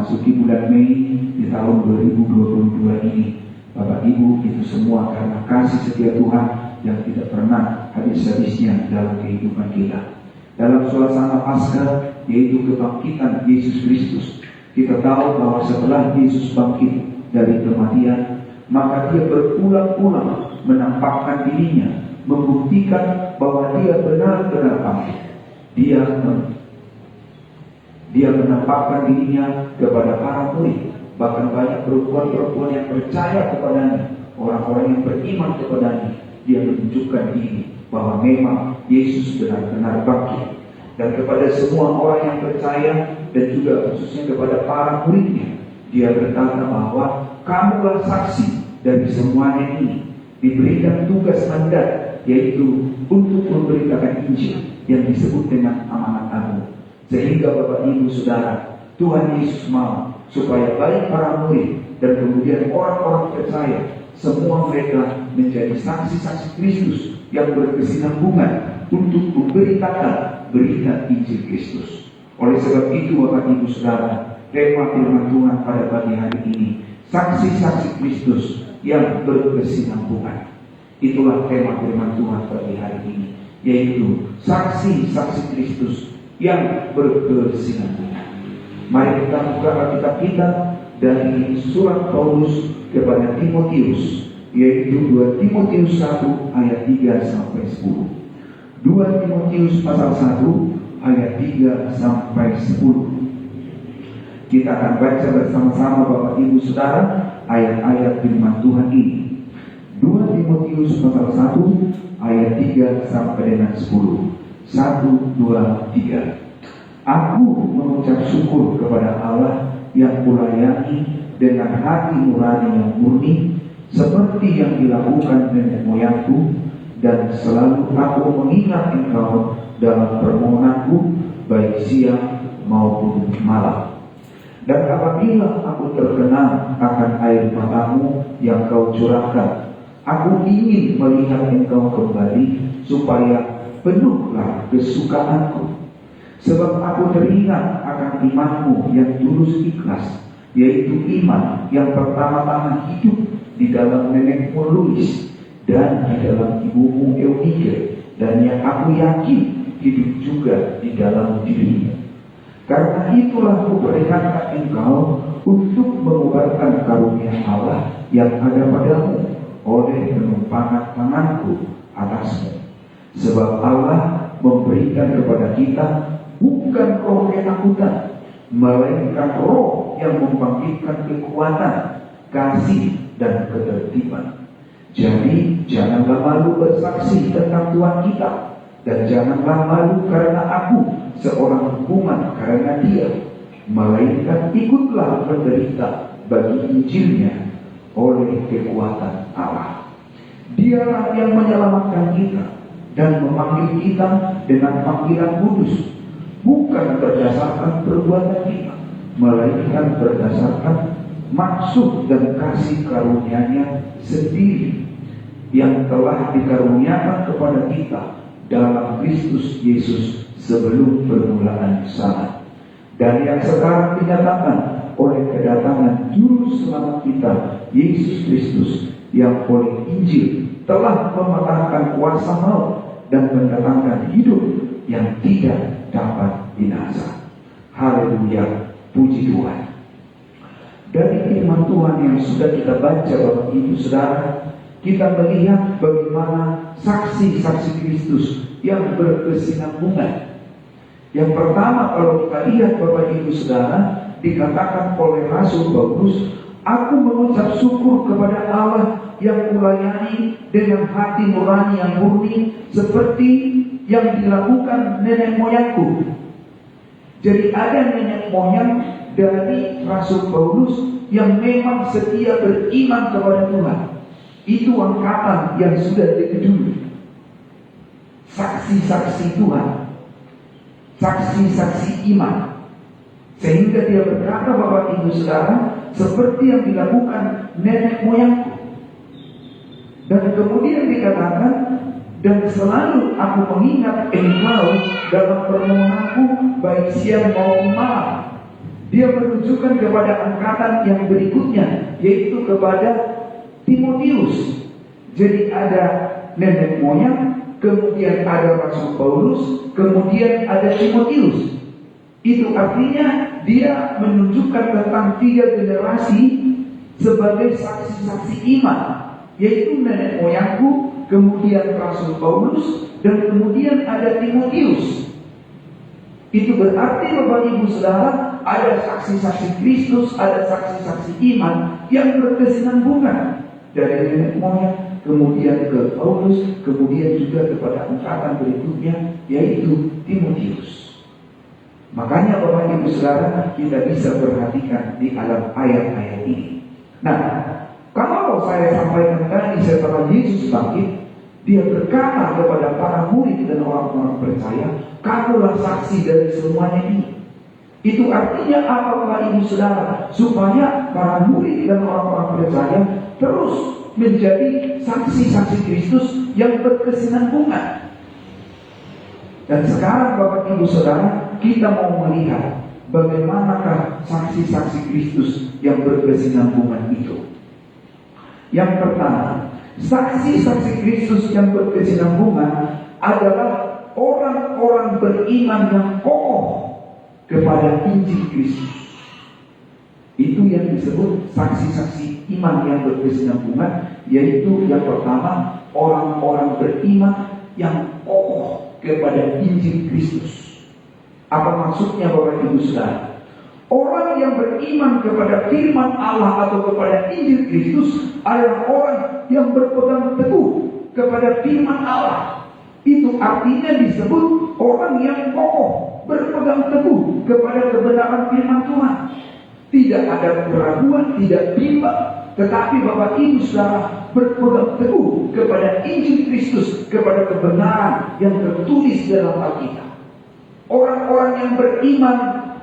memasuki bulan Mei di tahun 2022 ini. Bapak Ibu, itu semua karena kasih setia Tuhan yang tidak pernah habis-habisnya dalam kehidupan kita. Dalam suasana Paskah, yaitu kebangkitan Yesus Kristus, kita tahu bahwa setelah Yesus bangkit dari kematian, maka dia berulang-ulang menampakkan dirinya, membuktikan bahwa dia benar-benar bangkit. Dia menampakkan dirinya kepada para murid. Bahkan banyak perempuan-perempuan yang percaya kepadanya, orang-orang yang beriman kepadanya. Dia menunjukkan diri bahwa memang Yesus benar-benar bangkit. Dan kepada semua orang yang percaya, dan juga khususnya kepada para muridnya, dia berkata bahwa kamulah saksi dari semuanya ini. Diberikan tugas mandat, yaitu untuk memberitakan Injil yang disebut dengan amanat agung. Sehingga Bapak Ibu Saudara, Tuhan Yesus mau supaya baik para murid dan kemudian orang-orang percaya, semua mereka menjadi saksi-saksi Kristus yang berkesinambungan untuk memberitakan berita Injil Kristus. Oleh sebab itu Bapak Ibu Saudara, tema firman Tuhan pada pagi hari ini, saksi-saksi Kristus yang berkesinambungan. Itulah tema firman Tuhan pagi hari ini, yaitu saksi-saksi Kristus yang berkesinambungan. Mari kita buka Alkitab kita dari surat Paulus kepada Timotius, yaitu 2 Timotius 1 ayat 3 sampai 10. 2 Timotius pasal 1 ayat 3 sampai 10. Kita akan baca bersama-sama Bapak Ibu Saudara ayat-ayat firman Tuhan ini. 2 Timotius pasal 1 ayat 3 sampai dengan 10. 1, 2, 3. Aku mengucap syukur kepada Allah yang kulayani dengan hati nurani yang murni, seperti yang dilakukan nenek moyangku, dan selalu aku mengingat engkau dalam permohonanku, baik siang maupun malam. Dan apabila aku terkenang akan air matamu yang kau curahkan, aku ingin melihat engkau kembali, supaya penuhlah kesukaanku. Sebab aku teringat akan imanmu yang tulus ikhlas, yaitu iman yang pertama-tama hidup di dalam nenekmu Lois dan di dalam ibumu Eunike, dan yang aku yakin hidup juga di dalam dirimu. Karena itulah kuperingatkan engkau untuk mengubarkan karunia Allah yang ada padamu oleh penumpangan tanganku atasmu. Sebab Allah memberikan kepada kita bukan roh ketakutan, melainkan roh yang membangkitkan kekuatan, kasih, dan ketertiban. Jadi janganlah malu bersaksi tentang Tuhan kita, dan janganlah malu karena aku seorang hukuman karena Dia, melainkan ikutlah menderita bagi Injilnya oleh kekuatan Allah. Dialah yang menyelamatkan kita dan memanggil kita dengan panggilan kudus, bukan berdasarkan perbuatan kita, melainkan berdasarkan maksud dan kasih karunia-Nya sendiri yang telah dikaruniakan kepada kita dalam Kristus Yesus sebelum permulaan zaman, dan yang sekarang dinyatakan oleh kedatangan Juru Selamat kita, Yesus Kristus, yang oleh Injil telah mematahkan kuasa maut dan mendatangkan hidup yang tidak dapat binasa. Haleluya, puji Tuhan. Dari firman Tuhan yang sudah kita baca Bapak Ibu Saudara, kita melihat bagaimana saksi-saksi Kristus yang berkesinambungan. Yang pertama, kalau kita lihat Bapak Ibu Saudara, dikatakan oleh Rasul Paulus, aku mengucap syukur kepada Allah yang kulayani dengan hati nurani yang murni, seperti yang dilakukan nenek moyangku. Jadi ada nenek moyang dari Rasul Paulus yang memang setia beriman kepada Tuhan. Itu angkatan yang sudah dikejut. Saksi-saksi Tuhan, saksi-saksi iman. Sehingga dia berkata Bapak Ibu Saudara, seperti yang dilakukan nenek moyangku. Dan kemudian dikatakan, dan selalu aku mengingat engkau dalam permohonanku, baik siang maupun malam. Dia menunjukkan kepada angkatan yang berikutnya, yaitu kepada Timotius. Jadi ada nenek moyang, kemudian ada Rasul Paulus, kemudian ada Timotius. Itu artinya dia menunjukkan tentang 3 generasi sebagai saksi-saksi iman, yaitu nenek moyangku, kemudian Rasul Paulus, dan kemudian ada Timotius. Itu berarti Bapak Ibu Saudara, ada saksi-saksi Kristus, ada saksi-saksi iman yang berkesinambungan dari nenek moyang, kemudian ke Paulus, kemudian juga kepada angkatan berikutnya, yaitu Timotius. Makanya Bapak Ibu Saudara, kita bisa perhatikan di dalam ayat-ayat ini. Nah, kalau saya sampaikan tadi setelah Yesus bangkit, dia berkata kepada para murid dan orang-orang percaya, kamulah saksi dari semuanya ini. Itu artinya apa Bapak Ibu Saudara? Supaya para murid dan orang-orang percaya terus menjadi saksi-saksi Kristus yang berkesinambungan. Dan sekarang Bapak Ibu Saudara, kita mau melihat bagaimanakah saksi-saksi Kristus yang berkesinambungan itu. Yang pertama, saksi-saksi Kristus yang berkesinambungan adalah orang-orang beriman yang kokoh kepada Injil Kristus. Itu yang disebut saksi-saksi iman yang berkesinambungan, yaitu yang pertama, orang-orang beriman yang kokoh kepada Injil Kristus. Apa maksudnya Bapak Ibu Saudara? Orang yang beriman kepada firman Allah atau kepada Injil Kristus adalah orang yang berpegang teguh kepada firman Allah. Itu artinya disebut orang yang kokoh, berpegang teguh kepada kebenaran firman Tuhan. Tidak ada keraguan, tidak bimbang, tetapi Bapak Ibu Saudara berpegang teguh kepada Injil Kristus, kepada kebenaran yang tertulis dalam Alkitab. Orang-orang yang beriman,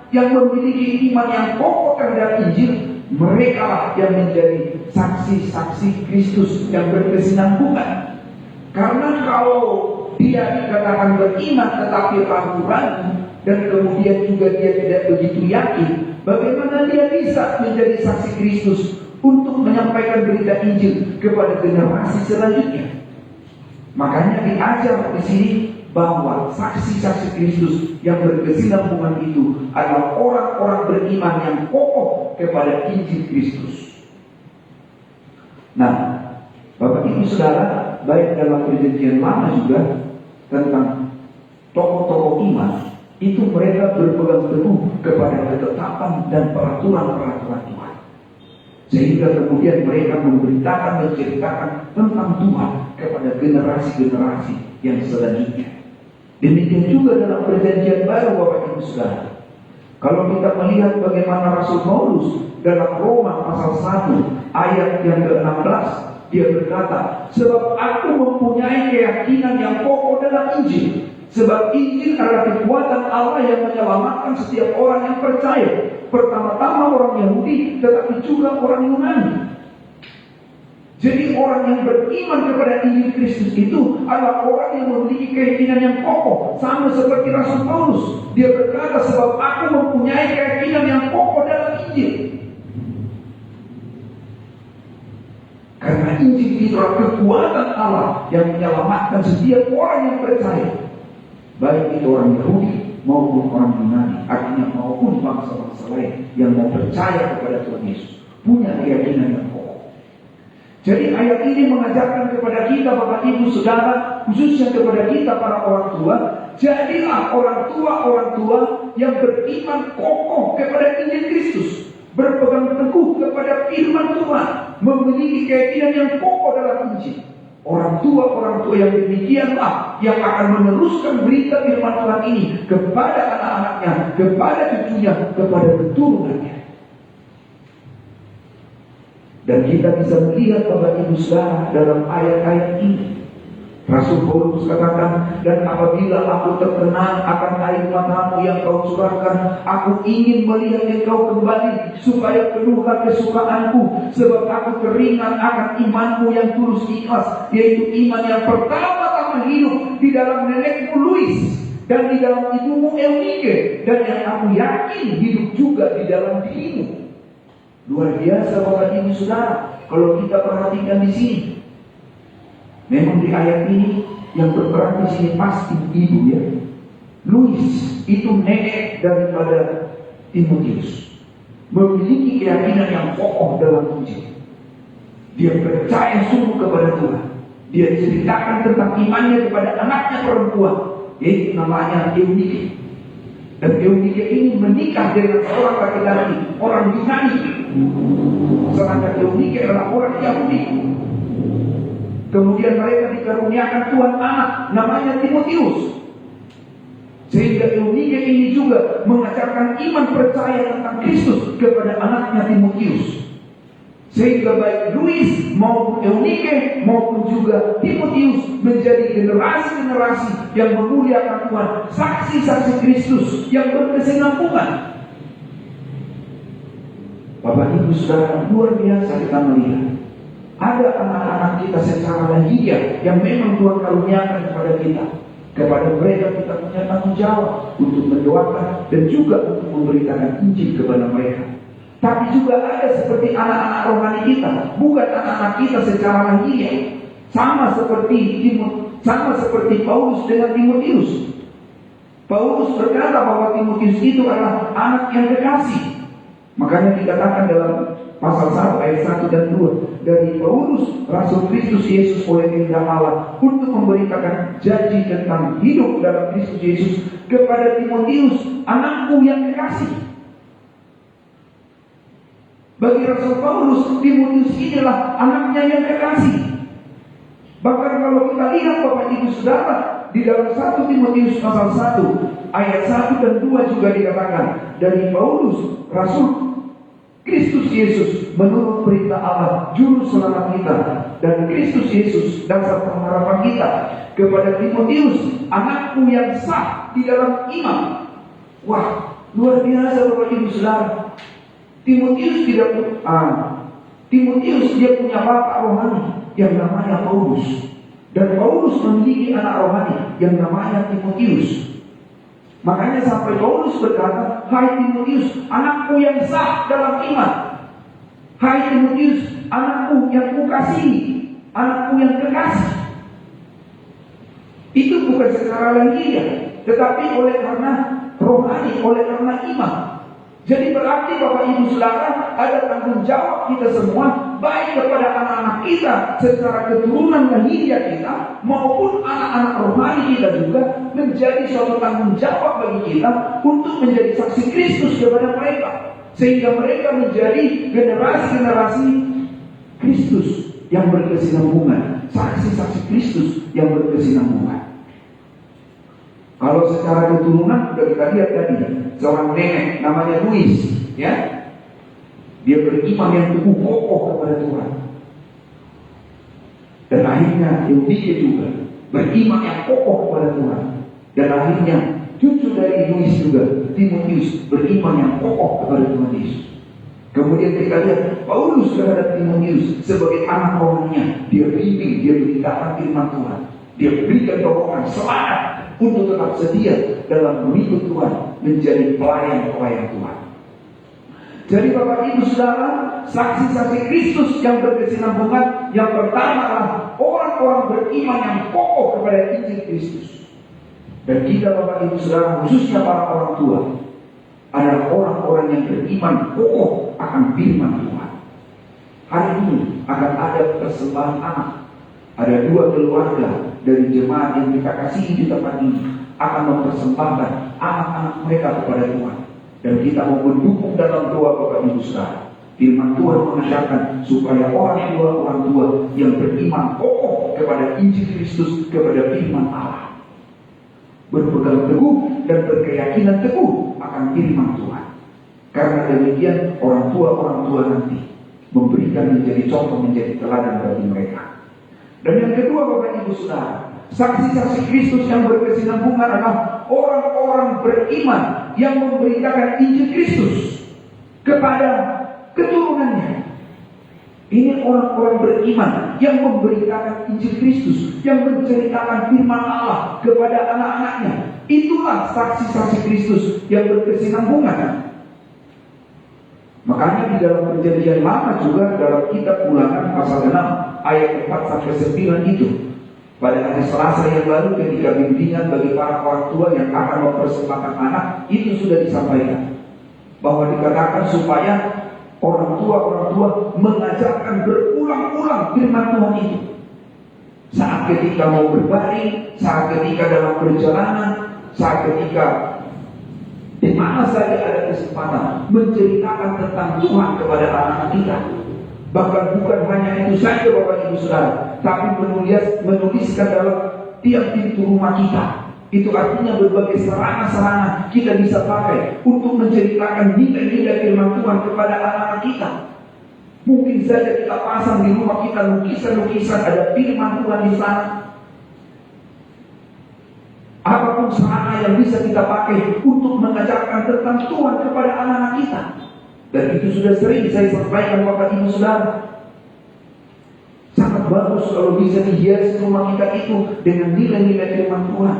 yang memiliki iman yang kokoh terhadap Injil, mereka lah yang menjadi saksi-saksi Kristus yang berkesinambungan. Karena kalau dia dikatakan beriman tetapi ragu-ragu, dan kemudian juga dia tidak begitu yakin, bagaimana dia bisa menjadi saksi Kristus untuk menyampaikan berita Injil kepada generasi selanjutnya? Makanya diajar di sini bahwa saksi-saksi Kristus yang berkesinambungan itu adalah orang-orang beriman yang kokoh kepada Injil Kristus. Nah, Bapak Ibu Saudara, baik dalam Perjanjian Lama juga tentang tokoh-tokoh iman, itu mereka berpegang teguh kepada ketetapan dan peraturan-peraturan Tuhan. Sehingga kemudian mereka memberitakan, menceritakan tentang Tuhan kepada generasi-generasi yang selanjutnya. Demikian juga dalam Perjanjian Baru Bapak Ibu Saudara. Kalau kita melihat bagaimana Rasul Paulus dalam Roma pasal 1 ayat yang ke-16, dia berkata, sebab aku mempunyai keyakinan yang kokoh dalam Injil. Sebab Injil adalah kekuatan Allah yang menyelamatkan setiap orang yang percaya. Pertama-tama orang Yahudi, tetapi juga orang Yunani. Jadi orang yang beriman kepada Injil Kristus itu adalah orang yang memiliki keyakinan yang kokoh, sama seperti Rasul Paulus. Dia berkata, sebab aku mempunyai keyakinan yang kokoh dalam Injil. Karena Injil itu adalah kekuatan Allah yang menyelamatkan setiap orang yang percaya, baik itu orang Yahudi maupun orang Yunani, artinya maupun bangsa-bangsa lain yang mau percaya kepada Tuhan Yesus, punya keyakinan yang kokoh. Jadi ayat ini mengajarkan kepada kita Bapak Ibu Saudara, khususnya kepada kita para orang tua, jadilah orang tua yang beriman kokoh kepada Injil Kristus, berpegang teguh kepada firman Tuhan, memiliki keyakinan yang kokoh dalam Injil. Orang tua yang demikianlah yang akan meneruskan berita firman Tuhan ini kepada anak-anaknya, kepada cucunya, kepada keturunannya. Dan kita bisa melihat Bapak Ibu Saudara dalam ayat-ayat ini. Rasul Paulus katakan, dan apabila aku terkenang akan air matamu yang kau curahkan, aku ingin melihat engkau kembali, supaya penuhlah kesukaanku, sebab aku teringat akan imanmu yang tulus ikhlas, yaitu iman yang pertama-tama hidup di dalam nenekmu Luis, dan di dalam ibumu Eunike, dan yang aku yakin hidup juga di dalam dirimu. Luar biasa Bapak Ibu Saudara, kalau kita perhatikan di sini. Memang di ayat ini yang berperan di sini pasti ibu ya. Louis itu nenek daripada Timotius, memiliki keyakinan yang kokoh dalam Injil. Dia percaya sungguh kepada Tuhan. Dia ceritakan tentang imannya kepada anaknya perempuan, yaitu namanya Eunike. Dan Eunike ini menikah dengan seorang laki-laki, orang Yunani. Sedangkan Eunike adalah orang Yahudi. Kemudian mereka dikaruniakan Tuhan anak, namanya Timotius. Sehingga Eunike ini juga mengajarkan iman percaya tentang Kristus kepada anaknya Timotius. Sehingga baik Louis maupun Eunike maupun juga Timotius menjadi generasi-generasi yang memuliakan Tuhan, saksi-saksi Kristus yang berkesinambungan. Bapak Ibu Saudara, luar biasa kita melihat ada anak-anak kita secara lahiriah yang memang Tuhan karuniakan kepada kita. Kepada mereka kita punya tanggung jawab untuk mendoakan dan juga untuk memberitakan Injil kepada mereka. Tapi juga ada seperti anak-anak rohani kita, bukan anak-anak kita secara lahiriah. Sama seperti Paulus dengan Timotius. Paulus berkata bahwa Timotius itu adalah anak yang kekasih. Makanya dikatakan dalam pasal 1 ayat 1 dan 2, dari Paulus, Rasul Kristus Yesus oleh kehendak Allah, untuk memberitakan janji tentang hidup dalam Kristus Yesus kepada Timotius, anakku yang kekasih. Bagi Rasul Paulus, Timotius inilah anaknya yang kekasih. Bahkan kalau kita lihat Bapak Ibu Saudara, di dalam 1 Timotius pasal 1 ayat 1 dan 2 juga dikatakan, dari Paulus, Rasul Kristus Yesus menurut perintah Allah, juru selamat kita, dan Kristus Yesus dasar pengharapan kita, kepada Timotius, anakku yang sah di dalam iman. Wah, luar biasa Bapak Ibu Saudara. Timotius dia punya bapak rohani yang namanya Paulus, dan Paulus memiliki anak rohani yang namanya Timotius. Makanya sampai Paulus berkata, hai Timotius, anakku yang sah dalam iman. Hai Timotius, anakku yang kukasihi, anakku yang kekasih. Itu bukan secara lahiriah, tetapi oleh karena rohani, oleh karena iman. Jadi berarti Bapak Ibu Saudara, ada tanggung jawab kita semua, baik kepada anak-anak kita secara keturunan lahiriah kita, maupun anak-anak rohani kita juga, menjadi suatu tanggung jawab bagi kita untuk menjadi saksi Kristus kepada mereka, sehingga mereka menjadi generasi-generasi Kristus yang berkesinambungan, saksi-saksi Kristus yang berkesinambungan. Kalau secara keturunan sudah kita lihat tadi, seorang nenek namanya Louis, ya, dia beriman yang teguh kokoh kepada Tuhan. Dan akhirnya Eunike juga beriman yang kokoh kepada Tuhan. Dan akhirnya cucu dari Louis juga, Timotius, beriman yang kokoh kepada Tuhan Yesus. Kemudian kita lihat Paulus terhadap Timotius sebagai anak rohaninya, dia bimbing, dia beritakan firman Tuhan, dia berikan dorongan semangat untuk tetap setia dalam mengikut Tuhan, menjadi pelayan-pelayan Tuhan. Jadi Bapak Ibu Saudara, saksi-saksi Kristus yang berkesinambungan, yang pertama adalah orang-orang beriman yang kokoh kepada Injil Kristus. Dan kita Bapak Ibu Saudara, khususnya para orang tua, adalah orang-orang yang beriman kokoh akan firman Tuhan. Hari ini akan ada persembahan anak. Ada 2 keluarga dari jemaat yang kita kasihi di tempat ini akan mempersembahkan anak-anak mereka kepada Tuhan. Dan kita mau mendukung dalam doa Bapak Ibu Saudara. Firman Tuhan mengatakan supaya orang tua yang beriman kokoh kepada Injil Kristus, kepada firman Allah, berpegang teguh dan berkeyakinan teguh akan firman Tuhan. Karena demikian orang tua nanti memberikan menjadi contoh, menjadi teladan bagi mereka. Dan yang kedua Bapak Ibu Saudara, saksi-saksi Kristus yang berkesinambungan adalah orang-orang beriman yang memberitakan Injil Kristus kepada keturunannya. Ini orang-orang beriman yang memberitakan Injil Kristus, yang menceritakan firman Allah kepada anak-anaknya, Itulah saksi-saksi Kristus yang berkesinambungan. Makanya di dalam Perjanjian Lama juga dalam kitab Ulangan pasal 6 ayat 4 sampai 9 itu, pada hari Selasa yang lalu ketika bimbingan bagi para orang tua yang akan mempersembahkan anak, itu sudah disampaikan bahwa dikatakan supaya orang tua mengajarkan berulang-ulang firman Tuhan itu. Saat ketika mau berbaring, saat ketika dalam perjalanan, saat ketika di mana saja ada kesempatan menceritakan tentang Tuhan kepada anak-anak kita. Bahkan bukan hanya itu saja Bapak Ibu Saudara, tapi menuliskan dalam tiap pintu rumah kita. Itu artinya berbagai sarana-sarana kita bisa pakai untuk menceritakan nilai-nilai firman Tuhan kepada anak-anak kita. Mungkin saja kita pasang di rumah kita lukisan-lukisan ada firman Tuhan di sana. Apapun sarana yang bisa kita pakai untuk mengajarkan tentang Tuhan kepada anak-anak kita. Dan itu sudah sering saya sampaikan Bapak Ibu Saudara. Sangat bagus kalau bisa dihias rumah kita itu dengan nilai-nilai firman Tuhan.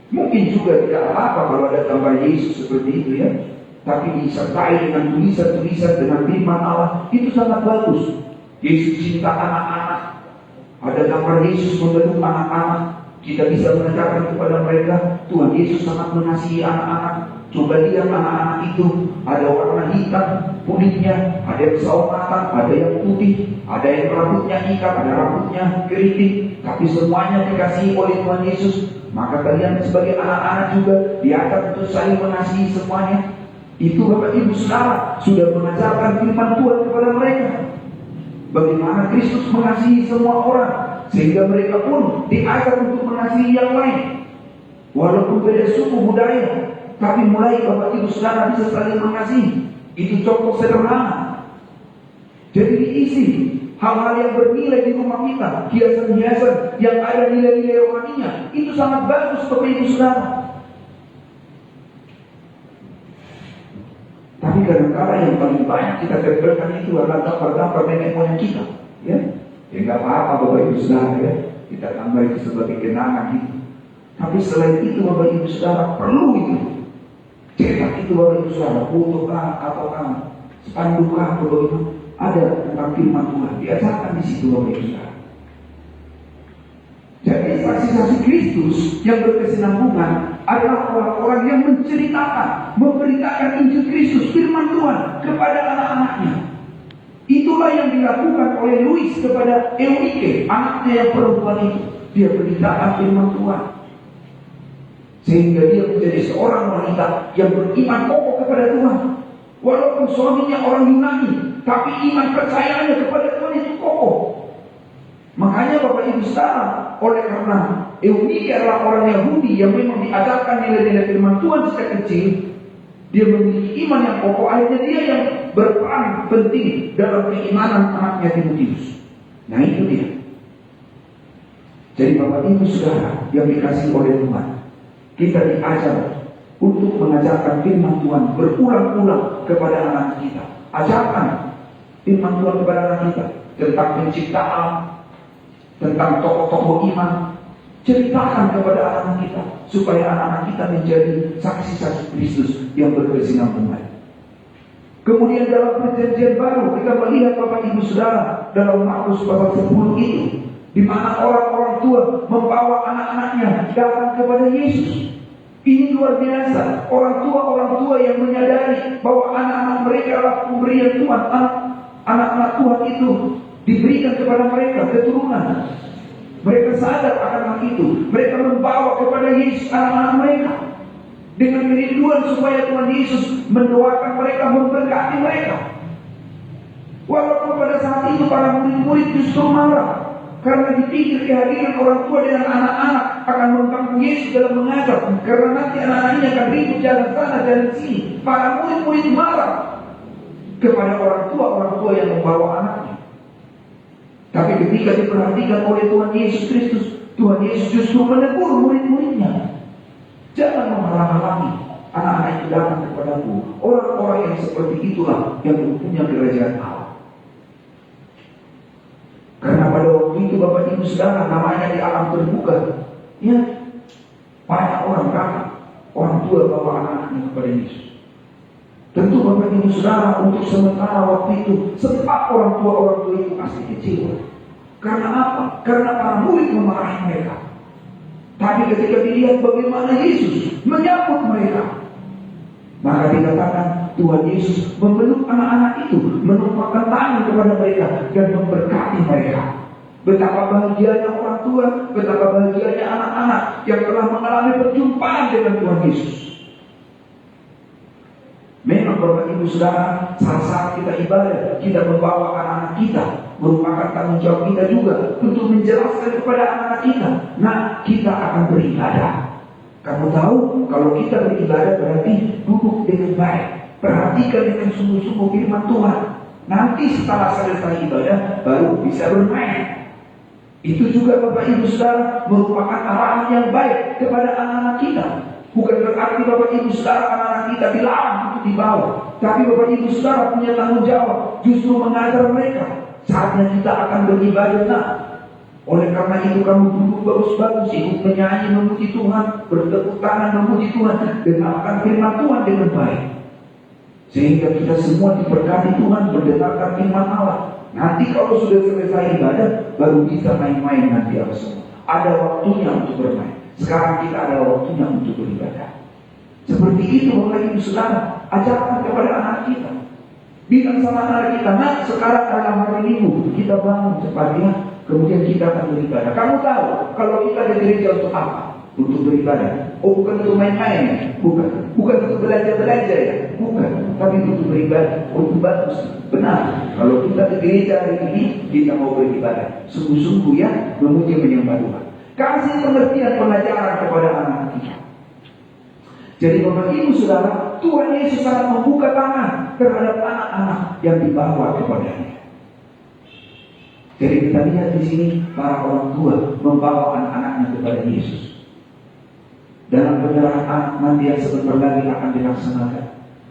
Mungkin juga tidak apa-apa kalau ada gambar Yesus seperti itu ya. Tapi disertai dengan tulisan-tulisan dengan firman Allah, itu sangat bagus. Yesus cinta anak-anak. Ada gambar Yesus memeluk anak-anak. Kita bisa mengajarkan kepada mereka, Tuhan Yesus sangat mengasihi anak-anak. Coba lihat anak-anak itu, ada warna hitam kulitnya, ada yang saumatan, ada yang putih, ada yang rambutnya hitam, ada rambutnya keriting, tapi semuanya dikasihi oleh Tuhan Yesus. Maka kalian sebagai anak-anak juga diajar untuk saling mengasihi semuanya. Itu Bapak Ibu Saudara sudah mengajarkan firman Tuhan kepada mereka. Bagaimana Kristus mengasihi semua orang, sehingga mereka pun diajar untuk mengasihi yang lain. Walaupun beda suku budaya, tapi mulai Bapak Ibu Saudara bisa saling mengasihi. Itu contoh sederhana. Jadi diisi hal-hal yang bernilai di rumah kita, hiasan-hiasan yang ada nilai-nilai rohaninya. Itu sangat bagus Bapak Ibu Saudara. Tapi kadang-kadang yang paling banyak kita tempelkan itu adalah gambar-gambar nenek moyang kita, ya. Ya nggak apa-apa Bapak Ibu Saudara ya, kita tambah itu sebagai kenangan itu. Tapi selain itu Bapak Ibu Saudara perlu itu cetak itu Bapak Ibu Saudara, foto kah atau spanduk kah atau itu ada tentang firman Tuhan diajarkan di situ Bapak Ibu Saudara. Jadi saksi-saksi Kristus yang berkesinambungan adalah orang-orang yang menceritakan, memberitakan Injil Kristus, firman Tuhan kepada anak-anaknya. Itulah yang dilakukan oleh Louis kepada Eunike, anaknya yang perempuan itu. Dia beritakan firman Tuhan, sehingga dia menjadi seorang wanita yang beriman kokoh kepada Tuhan. Walaupun suaminya orang Yunani, tapi iman percayaannya kepada Tuhan itu kokoh. Makanya Bapak Ibu Saudara, oleh karena Eunike adalah orang Yahudi yang memang diajarkan nilai-nilai firman Tuhan sejak kecil, dia memiliki iman yang kokoh. Akhirnya dia yang berperan penting dalam keimanan anaknya Timotius. Nah itu dia. Jadi Bapak Ibu Saudara yang dikasihi oleh Tuhan, kita diajar untuk mengajarkan firman Tuhan berulang-ulang kepada anak kita. Ajarkan firman Tuhan kepada anak kita tentang penciptaan, tentang tokoh-tokoh iman. Ceritakan kepada anak-anak kita supaya anak-anak kita menjadi saksi-saksi Kristus yang berkesinambungan. Kemudian dalam Perjanjian Baru kita melihat Bapak Ibu Saudara dalam Markus pasal 10 itu, di mana orang-orang tua membawa anak-anaknya datang kepada Yesus. Ini luar biasa. Orang tua yang menyadari bahwa anak-anak mereka adalah pemberian Tuhan. Anak-anak Tuhan itu diberikan kepada mereka keturunan. Mereka sadar akan hal itu. Mereka membawa kepada Yesus anak-anak mereka dengan kerinduan supaya Tuhan Yesus mendoakan mereka, memberkati mereka. Walaupun pada saat itu para murid-murid justru marah karena dipikir kehadiran orang tua dengan anak-anak akan mengganggu Yesus dalam mengajar, karena nanti anak-anaknya akan ribut jalan sana jalan sini. Para murid-murid marah kepada orang tua yang membawa anaknya. Tapi ketika diperhatikan oleh Tuhan Yesus Kristus, Tuhan Yesus justru menegur murid-muridnya. Jangan menghalang-halangi anak-anak itu datang kepadaku. Orang-orang yang seperti itulah yang mempunyai kerajaan Allah. Karena pada waktu itu Bapak Ibu Saudara, namanya di alam terbuka, ya banyak orang datang orang tua bawa anak-anaknya kepada Yesus. Tentu Bapak Ibu Saudara, untuk sementara waktu itu sempat orang tua itu pasti kecewa. Karena apa? Karena para murid memarahi mereka. Tapi ketika dilihat bagaimana Yesus menyambut mereka, maka dikatakan Tuhan Yesus memeluk anak-anak itu, menumpahkan tangan kepada mereka dan memberkati mereka. Betapa bahagianya orang tua, betapa bahagianya anak-anak yang telah mengalami perjumpaan dengan Tuhan Yesus. Memang Bapak Ibu Saudara, saat kita ibadah, kita membawa anak-anak kita, merupakan tanggung jawab kita juga untuk menjelaskan kepada anak-anak kita. Nah, kita akan beribadah. Kamu tahu, kalau kita beribadah berarti duduk dengan baik, perhatikan dengan sungguh-sungguh firman Tuhan. Nanti setelah selesai ibadah, baru bisa bermain. Itu juga Bapak Ibu Saudara merupakan arahan yang baik kepada anak-anak kita. Bukan berarti Bapak Ibu Saudara anak-anak kita dilarang untuk dibawa, tapi Bapak Ibu Saudara punya tanggung jawab justru mengajar mereka. Saatnya kita akan beribadah. Nah, oleh karena itu kamu duduk bagus-bagus, ikut menyanyi memuji Tuhan, bertepuk tangan memuji Tuhan, dengarkan firman Tuhan dengan baik, sehingga kita semua diberkati Tuhan mendengarkan firman Allah. Nanti kalau sudah selesai ibadah, baru bisa main-main nanti apa semua. Ada waktunya untuk bermain. Sekarang kita ada waktunya untuk beribadah. Seperti itu Bapak Ibu Saudara, ajarkan kepada anak kita. Bilang sama anak kita, nah sekarang adalah hari Minggu, kita bangun cepatnya, kemudian kita akan beribadah. Kamu tahu, kalau kita di gereja untuk apa? Untuk beribadah. Oh, bukan untuk main-main, bukan untuk belajar-belajar ya, bukan, tapi untuk beribadah. Oh, itu bagus, benar. Kalau kita di gereja hari ini, kita mau beribadah, sungguh-sungguh ya, memuji menyembah Tuhan. Kasih pengertian pengajaran kepada anak kita. Jadi Bapak Ibu Saudara, Tuhan Yesus sangat membuka tangan terhadap anak-anak yang dibawa kepadanya. Jadi kita lihat di sini para orang tua membawa anak-anaknya kepada Yesus. Dalam penyerahan anak nanti yang sebentar lagi akan dilaksanakan,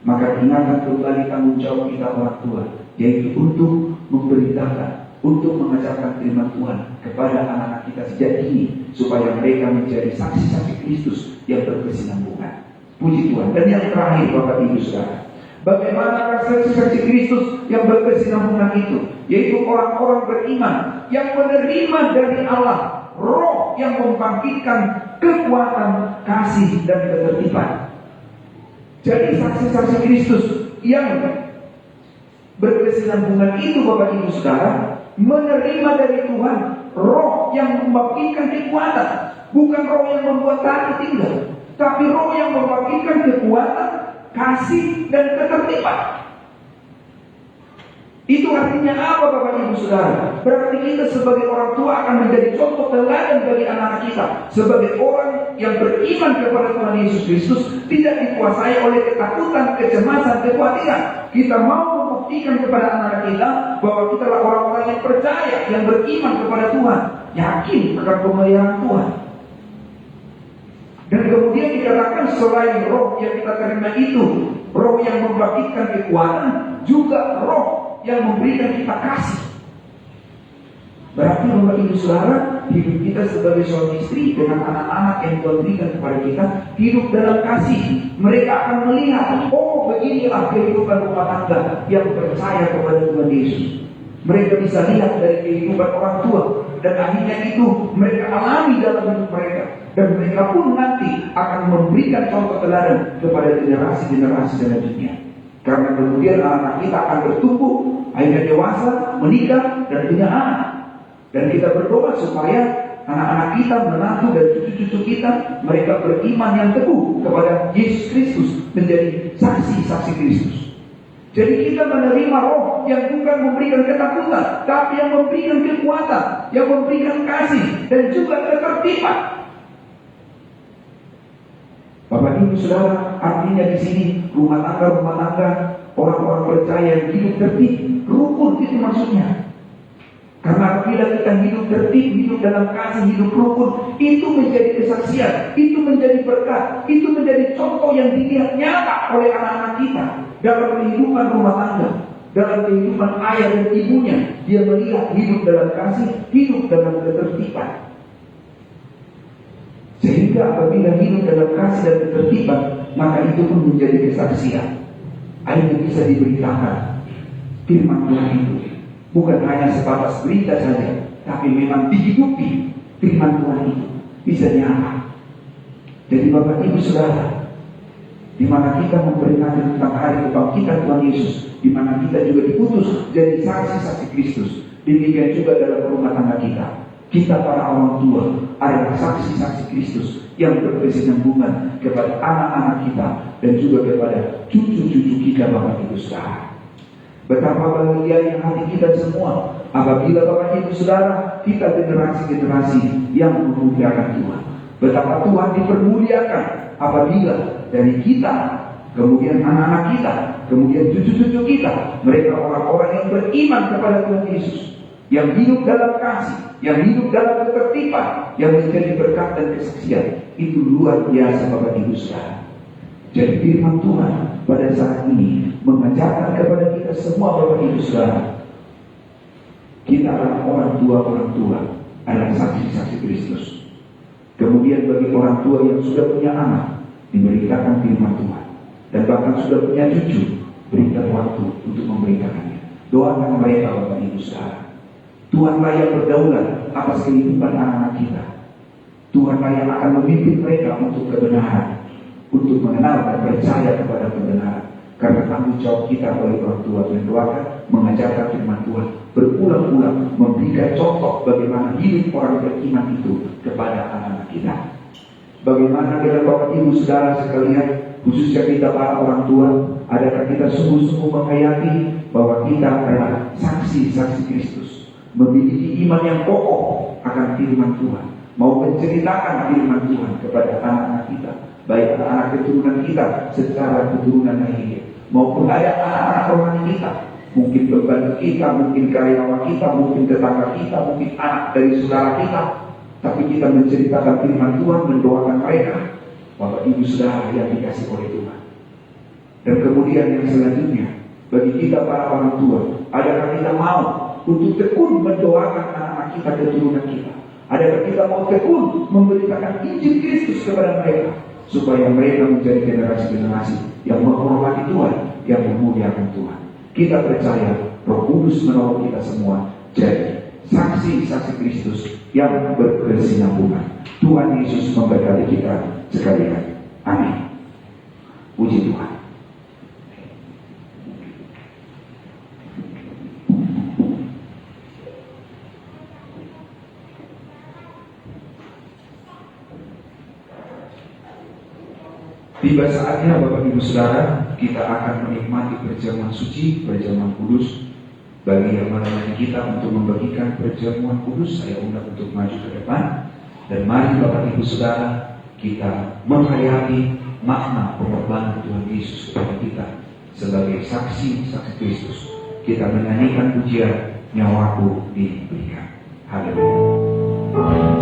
maka ingatkan kembali tanggung jawab kita orang tua, yaitu untuk memberitakan, untuk mengajarkan firman Tuhan kepada anak-anak kita sejak dini, supaya mereka menjadi saksi-saksi Kristus yang berkesinambungan. Puji Tuhan. Dan yang terakhir Bapak Ibu Saudara, bagaimana saksi-saksi Kristus yang berkesinambungan itu? Yaitu orang-orang beriman yang menerima dari Allah Roh yang membangkitkan kekuatan, kasih, dan ketertiban. Jadi saksi-saksi Kristus yang berkesinambungan itu Bapak Ibu Saudara menerima dari Tuhan Roh yang membangkitkan kekuatan, bukan Roh yang membuat takut tinggal, tapi Roh yang membangkitkan kekuatan, kasih, dan ketertiban. Itu artinya apa Bapak Ibu Saudara? Berarti kita sebagai orang tua akan menjadi contoh teladan bagi anak-anak kita. Sebagai orang yang beriman kepada Tuhan Yesus Kristus, tidak dikuasai oleh ketakutan, kecemasan, kekhawatiran. Kita mau membuktikan kepada anak-anak kita bahwa kita adalah orang-orang yang percaya, yang beriman kepada Tuhan, yakin akan pemeliharaan Tuhan. Dan kemudian dikatakan selain Roh yang kita terima itu, Roh yang membangkitkan kekuatan, juga Roh yang memberikan kita kasih. Berarti Bapak Ibu Saudara, hidup kita sebagai suami istri dengan anak-anak yang Tuhan berikan kepada kita, hidup dalam kasih. Mereka akan melihat, oh beginilah kehidupan rumah tangga yang percaya kepada Tuhan Yesus. Mereka bisa lihat dari kehidupan orang tua, dan akhirnya itu mereka alami dalam hidup mereka. Dan mereka pun nanti akan memberikan contoh teladan kepada generasi-generasi selanjutnya. Karena kemudian anak-anak kita akan bertumbuh, akhirnya dewasa, menikah, dan punya anak. Dan kita berdoa supaya anak-anak kita, menantu dan cucu-cucu kita, mereka beriman yang teguh kepada Yesus Kristus, menjadi saksi-saksi Kristus. Jadi kita menerima Roh yang bukan memberikan ketakutan, tapi yang memberikan kekuatan, yang memberikan kasih, dan juga ketertiban. Bapak Ibu Saudara, artinya di sini rumah tangga, orang-orang percaya yang hidup tertib, rukun itu maksudnya. Karena apabila kita hidup tertib, hidup dalam kasih, hidup rukun, itu menjadi kesaksian, itu menjadi berkat, itu menjadi contoh yang dilihat nyata oleh anak-anak kita dalam kehidupan rumah tangga, dalam kehidupan ayah dan ibunya. Dia melihat hidup dalam kasih, hidup dalam ketertiban. Sehingga apabila hidup dalam kasih dan ketertiban, maka itu pun menjadi kesaksian. Akhirnya bisa diberitakan firman Tuhan itu bukan hanya sebatas berita saja, tapi memang dihidupi firman Tuhan itu bisa nyata. Jadi Bapak Ibu Saudara, di mana kita memperingati tentang hari kebangkitan Tuhan Yesus, di mana kita juga diutus jadi saksi-saksi Kristus, demikian juga dalam rumah tangga kita. Kita para orang tua adalah saksi-saksi Kristus yang berkesinambungan kepada anak-anak kita dan juga kepada cucu-cucu kita, Bapak Ibu Saudara. Betapa bahagianya hati kita semua apabila Bapak Ibu Saudara kita generasi-generasi yang memuliakan Tuhan. Betapa Tuhan dipermuliakan apabila dari kita, kemudian anak-anak kita, kemudian cucu-cucu kita, mereka orang-orang yang beriman kepada Tuhan Yesus, yang hidup dalam kasih, yang hidup dalam ketertiban, yang menjadi berkat dan kesaksian. Itu luar biasa Bapak Ibu Saudara. Jadi firman Tuhan pada saat ini mengajarkan kepada kita semua Bapak Ibu Saudara, kita adalah orang tua adalah saksi-saksi Kristus. Kemudian bagi orang tua yang sudah punya anak, diberitakan firman Tuhan, dan bahkan sudah punya cucu, berikan waktu untuk memberitakannya. Doakan mereka Bapak Ibu Saudara. Tuhanlah yang berdaulat atas kehidupan anak-anak kita. Tuhanlah yang akan memimpin mereka untuk kebenaran, untuk mengenal dan percaya kepada kebenaran. Karena tanggung jawab kita sebagai orang tua dan doakan, mengajarkan firman Tuhan, berulang-ulang memberikan contoh bagaimana hidup orang beriman itu kepada anak-anak kita. Bagaimana kita Bapak Ibu Saudara sekalian, khususnya kita para orang tua, adakah kita sungguh-sungguh menghayati bahwa kita adalah saksi-saksi Kristus, memiliki iman yang kokoh akan firman Tuhan, mau menceritakan firman Tuhan kepada anak-anak kita, baik anak-anak keturunan kita secara keturunan lahir, maupun ada anak-anak rohani kita, mungkin pembantu kita, mungkin karyawan kita, mungkin tetangga kita, mungkin anak dari saudara kita. Tapi kita menceritakan firman Tuhan, mendoakan mereka, Bapak Ibu Saudara yang dikasih oleh Tuhan. Dan kemudian yang selanjutnya, bagi kita para orang tua, adakah kita mau untuk tekun mendoakan anak-anak kita, keturunan kita? Adakah kita mau tekun memberitakan Injil Kristus kepada mereka, supaya mereka menjadi generasi-generasi yang menghormati Tuhan, yang memuliakan Tuhan? Kita percaya Roh Kudus menolong kita semua jadi saksi-saksi Kristus yang berkesinambungan. Tuhan Yesus memberkati kita sekalian. Amin. Puji Tuhan. Tiba saatnya Bapak Ibu Saudara, kita akan menikmati perjamuan suci, perjamuan kudus. Bagi yang menemani kita untuk membagikan perjamuan kudus, saya undang untuk maju ke depan. Dan mari Bapak Ibu Saudara, kita menghayati makna pengorbanan Tuhan Yesus kepada kita sebagai saksi-saksi Kristus. Kita menyanyikan pujian nyawaku diberikan. Haleluya.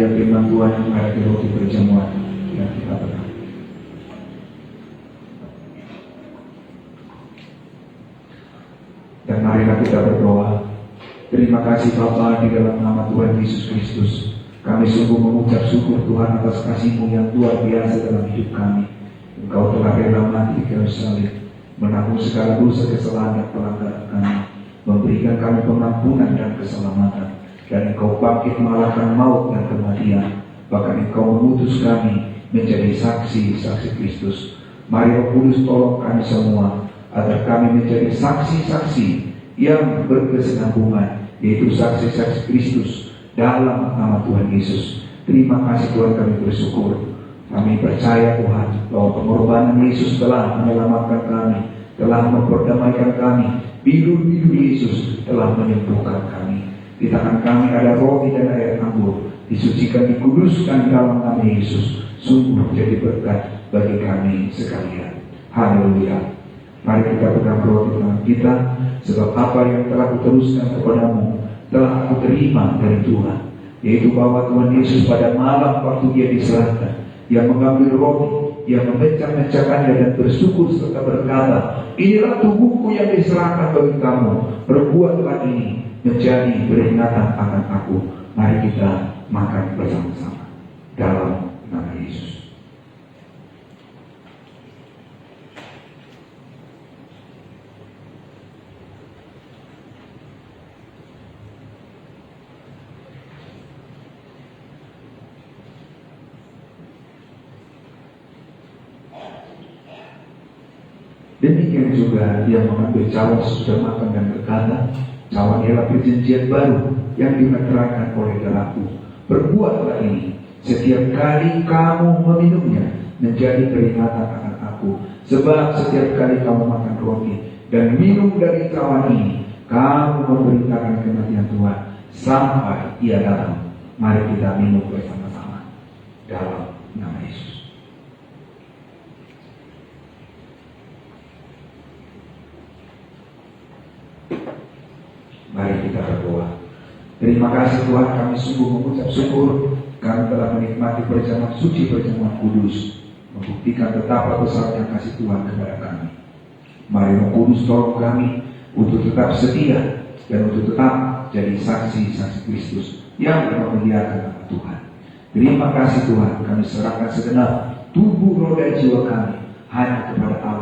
ayat firman Tuhan yang ada di roti perjamuan yang kita pegang. Dan marilah kita berdoa. Terima kasih Bapa, di dalam nama Tuhan Yesus Kristus kami sungguh mengucap syukur Tuhan atas kasih-Mu yang luar biasa dalam hidup kami. Engkau telah rela mati di kayu salib, menanggung segala dosa kesalahan dan pelanggaran kami, memberikan kami pengampunan dan keselamatan, dan Engkau bangkit mengalahkan maut dan kematian. Bahkan Engkau mengutus kami menjadi saksi-saksi Kristus. Mari Roh Kudus tolong kami semua agar kami menjadi saksi-saksi yang berkesinambungan, yaitu saksi-saksi Kristus dalam nama Tuhan Yesus. Terima kasih Tuhan, kami bersyukur. Kami percaya Tuhan bahwa pengorbanan Yesus telah menyelamatkan kami, telah memperdamaikan kami. Bidu-bidu Yesus telah menyembuhkan kami. Di tangan kami ada roti dan air anggur, disucikan, dikuduskan dalam nama Yesus. Sungguh jadi berkat bagi kami sekalian. Haleluya. Mari kita pegang roti tangan kita, sebab apa yang telah kuteruskan kepadamu telah aku terima dari Tuhan, yaitu bahwa Tuhan Yesus pada malam waktu Dia diserahkan, Dia mengambil roti, Dia memecah-mecahkannya dan bersyukur serta berkata, inilah tubuhku yang diserahkan bagi kamu, perbuatlah ini menjadi peringatan akan aku. Mari kita makan bersama-sama dalam nama Yesus. Demikian juga Dia mengambil cawan sesudah makan dan berkata, cawan ialah perjanjian baru yang dimeteraikan oleh darahku. Perbuatlah ini setiap kali kamu meminumnya menjadi peringatan akan aku. Sebab setiap kali kamu makan roti dan minum dari cawan ini, kamu memberitakan kematian Tuhan sampai Ia datang. Mari kita minum bersama-sama dalam nama Yesus. Mari kita berdoa. Terima kasih Tuhan, kami sungguh mengucap syukur. Kami telah menikmati perjamuan suci, perjamuan kudus, membuktikan betapa besarnya kasih Tuhan kepada kami. Mari Roh Kudus tolong kami untuk tetap setia dan untuk tetap jadi saksi-saksi Kristus yang memuliakan nama Tuhan. Terima kasih Tuhan, kami serahkan segenap tubuh, roh dan jiwa kami hanya kepada Allah